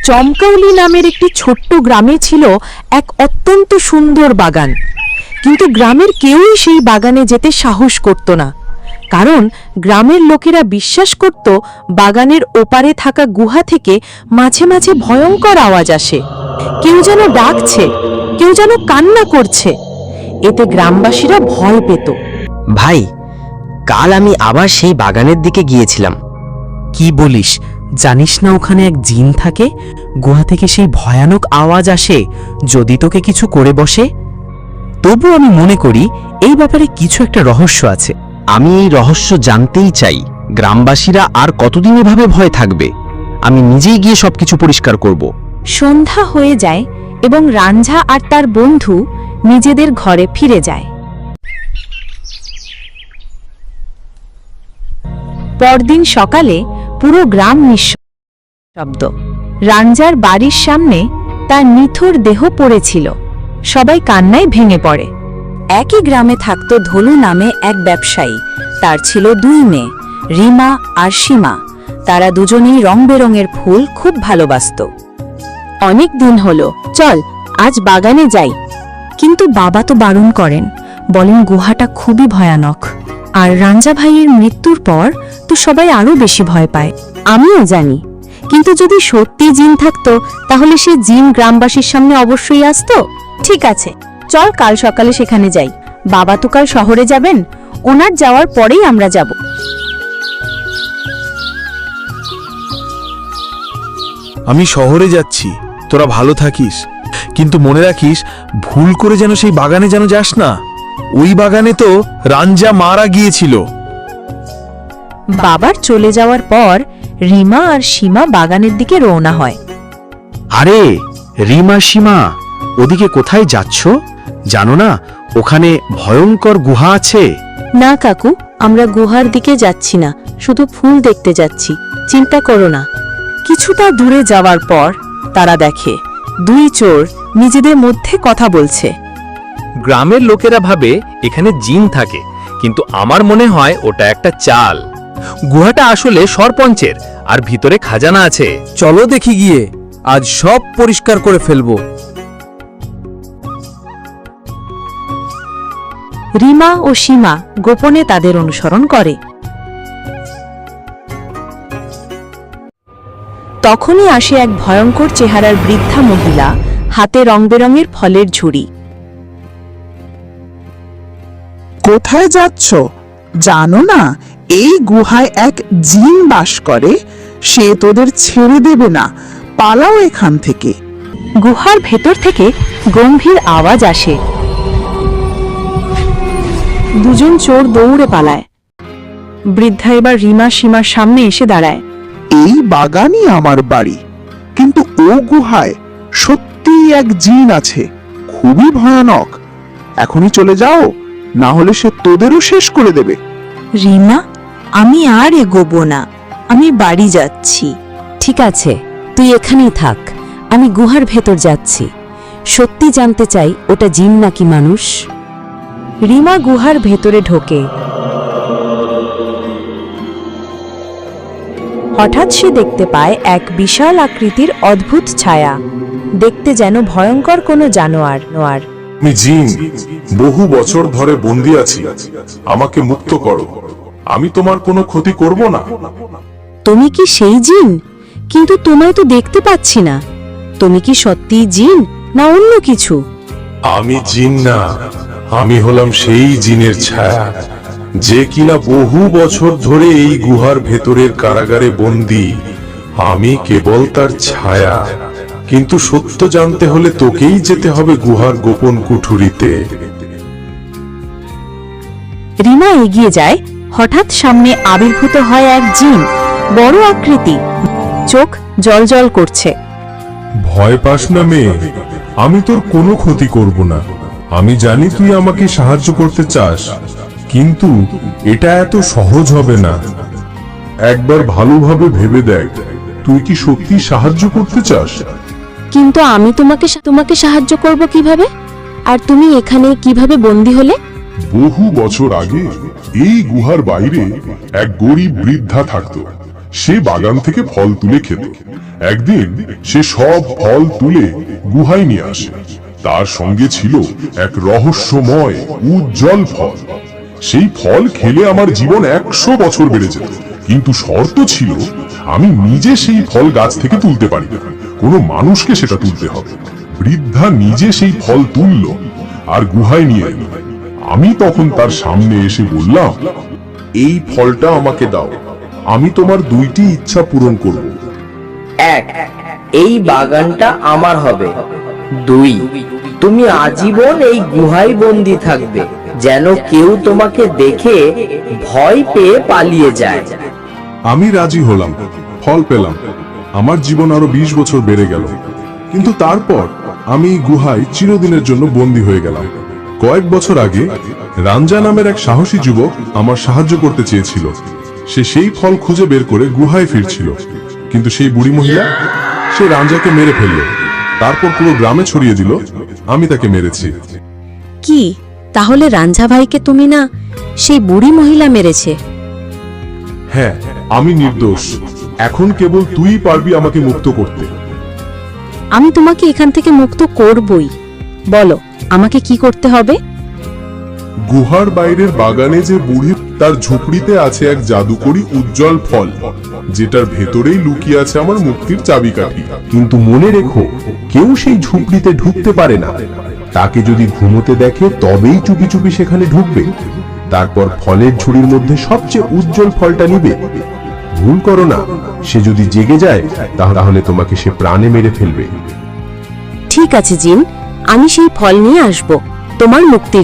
চমকাউলি নামের একটি ছোট্ট গ্রামে ছিল এক অত্যন্ত সুন্দর বাগান, কিন্তু গ্রামের কেউই সেই বাগানে যেতে সাহস করত না, কারণ গ্রামের লোকেরা বিশ্বাস করত বাগানের ওপারে থাকা গুহা থেকে মাঝে মাঝে ভয়ঙ্কর আওয়াজ আসে। কেউ যেন ডাকছে, কেউ যেন কান্না করছে। এতে গ্রামবাসীরা ভয় পেত। ভাই, কাল আমি আবার সেই বাগানের দিকে গিয়েছিলাম। কি বলিস? জানিস না ওখানে এক জিন থাকে? গুহা থেকে সেই ভয়ানক আওয়াজ আসে যদি তোকে কিছু করে বসে। তবু আমি মনে করি এই ব্যাপারে কিছু একটা রহস্য আছে। আমি এই রহস্য জানতেই চাই। গ্রামবাসীরা আর কতদিন এভাবে ভয় থাকবে? আমি নিজেই গিয়ে সবকিছু পরিষ্কার করব। সন্ধ্যা হয়ে যায় এবং রাঞ্ঝা আর তার বন্ধু নিজেদের ঘরে ফিরে যায়। পরদিন সকালে পুরো গ্রাম নিঃশব্দ। রাঞ্জার বাড়ির সামনে তার নিথর দেহ পড়েছিল। সবাই কান্নায় ভেঙে পড়ে। একই গ্রামে থাকত ধলু নামে এক ব্যবসায়ী। তার ছিল 2 মেয়ে, রিমা আর সীমা। তারা দুজনেই রং বেরঙের ফুল খুব ভালোবাসত। অনেক দিন হলো, চল আজ বাগানে যাই। কিন্তু বাবা তো বারণ করেন, বলেন গুহাটা খুবই ভয়ানক। আর রাঞ্জা ভাইয়ের মৃত্যুর পর তো সবাই আরো বেশি ভয় পায়। আমিও জানি, কিন্তু যদি সত্যি জিন থাকতো তাহলে সে জিন গ্রামবাসীর সামনে অবশ্যই আসতো। ঠিক আছে, চল কাল সকালে সেখানে যাই। বাবা তো কাল শহরে যাবেন, ওনার যাওয়ার পরেই আমরা যাব। আমি শহরে যাচ্ছি, তোরা ভালো থাকিস, কিন্তু মনে রাখিস ভুল করে যেন সেই বাগানে যেন যাস না। ওই বাগানে তো রাঞ্জা মারা গিয়েছিল। বাবার চলে যাওয়ার পর রিমা আর সীমা বাগানের দিকে রওনা হয়। আরে রিমা, সীমা, ওদিকে কোথায় যাচ্ছ? জানো না ওখানে ভয়ঙ্কর গুহা আছে? না কাকু, আমরা গুহার দিকে যাচ্ছি না, শুধু ফুল দেখতে যাচ্ছি। চিন্তা করো না। কিছুটা দূরে যাওয়ার পর তারা দেখে 2 চোর নিজেদের মধ্যে কথা বলছে। গ্রামের লোকেরা ভাবে এখানে জিন থাকে, কিন্তু আমার মনে হয় ওটা একটা চাল। গুহাটা আসলে সরপঞ্চের, আর ভিতরে খাজানা আছে। চলো দেখি গিয়ে, আজ সব পরিষ্কার করে ফেলবো। রিমা ও সীমা গোপনে তাদের অনুসরণ করে। তখনই আসে এক ভয়ঙ্কর চেহারার বৃদ্ধা মহিলা, হাতে রং বেরঙের ফলের ঝুড়ি। কোথায় যাচ্ছ? জানো না এই গুহায় এক জিন বাস করে, সে তোদের ছেড়ে দেবে না। পালাও এখান থেকে। গুহার ভেতর থেকে গম্ভীর আওয়াজ আসে। 2 চোর দৌড়ে পালায়। বৃদ্ধা এবার রিমা সীমার সামনে এসে দাঁড়ায়। এই বাগানই আমার বাড়ি, কিন্তু ও গুহায় সত্যিই এক জিন আছে, খুবই ভয়ানক। এখনই চলে যাও, না হলে সে তোদেরও শেষ করে দেবে। রিমা, আমি আর এগোবো না, আমি বাড়ি যাচ্ছি। ঠিক আছে, তুই এখানেই থাক, আমি গুহার ভেতর যাচ্ছি। সত্যি জানতে চাই ওটা জিন নাকি মানুষ। রিমা গুহার ভেতরে ঢোকে। হঠাৎ সে দেখতে পায় এক বিশাল আকৃতির অদ্ভুত ছায়া, দেখতে যেন ভয়ঙ্কর কোনো জানোয়ার। আমি জিন, বহু বছর ধরে বন্দী আছি, আমাকে মুক্ত করো, আমি তোমার কোনো ক্ষতি করব না। তুমি কি সেই জিন? কিন্তু তোমায় তো দেখতে পাচ্ছি না। তুমি কি সত্যিই জিন না অন্য কিছু? আমি জিন না, আমি হলাম সেই জিনের ছায়া, যে কিনা বহু বছর ধরে এই গুহার ভেতরের কারাগারে বন্দী। আমি কেবল তার ছায়া, কিন্তু সত্য জানতে হলে তোকেই যেতে হবে গুহার গোপন কুঠুরিতে। রিমা এগিয়ে যায়। হঠাৎ সামনে আবির্ভূত হয় এক জিন, বড় আকৃতি, চোখ জ্বলজ্বল করছে। ভয় পাস না মেয়ে, আমি তোর কোনো ক্ষতি করব না। আমি জানি তুই আমাকে সাহায্য করতে চাস, কিন্তু এটা এত সহজ হবে না। একবার ভালোভাবে ভেবে দেখ, তুই কি সত্যি সাহায্য করতে চাস? কিন্তু আমি তোমাকে সাহায্য করব কিভাবে? আর তুমি এখানে কিভাবে বন্দী হলে? বহু বছর আগে এই গুহার বাইরে এক গরিব বৃদ্ধা থাকতো। সে বাগান থেকে ফল তুলে খেত। একদিন সে সব ফল তুলে গুহায় নিয়ে আসে। তার সঙ্গে ছিল এক রহস্যময় উজ্জ্বল ফল। সেই ফল খেলে আমার জীবন 100 বছর বেড়ে যেত, কিন্তু শর্ত ছিল আমি নিজে সেই ফল গাছ থেকে তুলতে পারি না, কোনো মানুষকে সেটা তুলতে হবে। বৃদ্ধা নিজে সেই ফল তুলল আর গুহায় নিয়ে এলো। আমি তখন তার সামনে এসে বললাম, এই ফলটা আমাকে দাও, আমি তোমার 2টি ইচ্ছা পূরণ করব। 1, এই বাগানটা আমার হবে। 2, তুমি আজীবন এই গুহায় বন্দি থাকবে, যেন কেউ তোমাকে দেখে ভয় পেয়ে পালিয়ে যায়। আমি রাজি হলাম, ফল পেলাম, আমার জীবন আরো 20 বছর বেড়ে গেল। কিন্তু তারপর আমি এই গুহায় চিরদিনের জন্য বন্দী হয়ে গেলাম। কয়েক বছর আগে রাঞ্জা নামের এক সাহসী যুবক আমার সাহায্য করতে চেয়েছিল। সে সেই ফল খুঁজে বের করে গুহায় ফিরছিল, কিন্তু সেই বুড়ি মহিলা, সে রাঞ্জাকে মেরে ফেলল। তারপর পুরো গ্রামে ছড়িয়ে দিল আমি তাকে মেরেছি। কি তাহলে রাঞ্ঝা ভাইকে তুমি না সেই বুড়ি মহিলা মেরেছে? হ্যাঁ, আমি নির্দোষ। এখন কেবল তুই পারবি আমাকে মুক্ত করতে। আমি তোমাকে এখান থেকে মুক্ত করবই। বলো আমাকে কি করতে হবে? গুহার বাইরের বাগানে যে বুড়ি, তার ঝুপড়িতে আছে এক জাদুকরি উজ্জ্বল ফল, যেটার ভেতরেই লুকিয়ে আছে আমার মুক্তির চাবিকাঠি। কিন্তু মনে রেখো, কেউ সেই ঝুপড়িতে ঢুকতে পারে না। তাকে যদি ঘুমোতে দেখে তবেই চুপি চুপি সেখানে ঢুকবে। তারপর ফলের ঝুড়ির মধ্যে সবচেয়ে উজ্জ্বল ফলটা নিবে। ভুল করো না, সে যদি জেগে যায় তাহলে তোমাকে সে প্রাণে মেরে ফেলবে। ঠিক আছে জিন, আমি সেই ফল নিয়ে আসব তোমার মুক্তির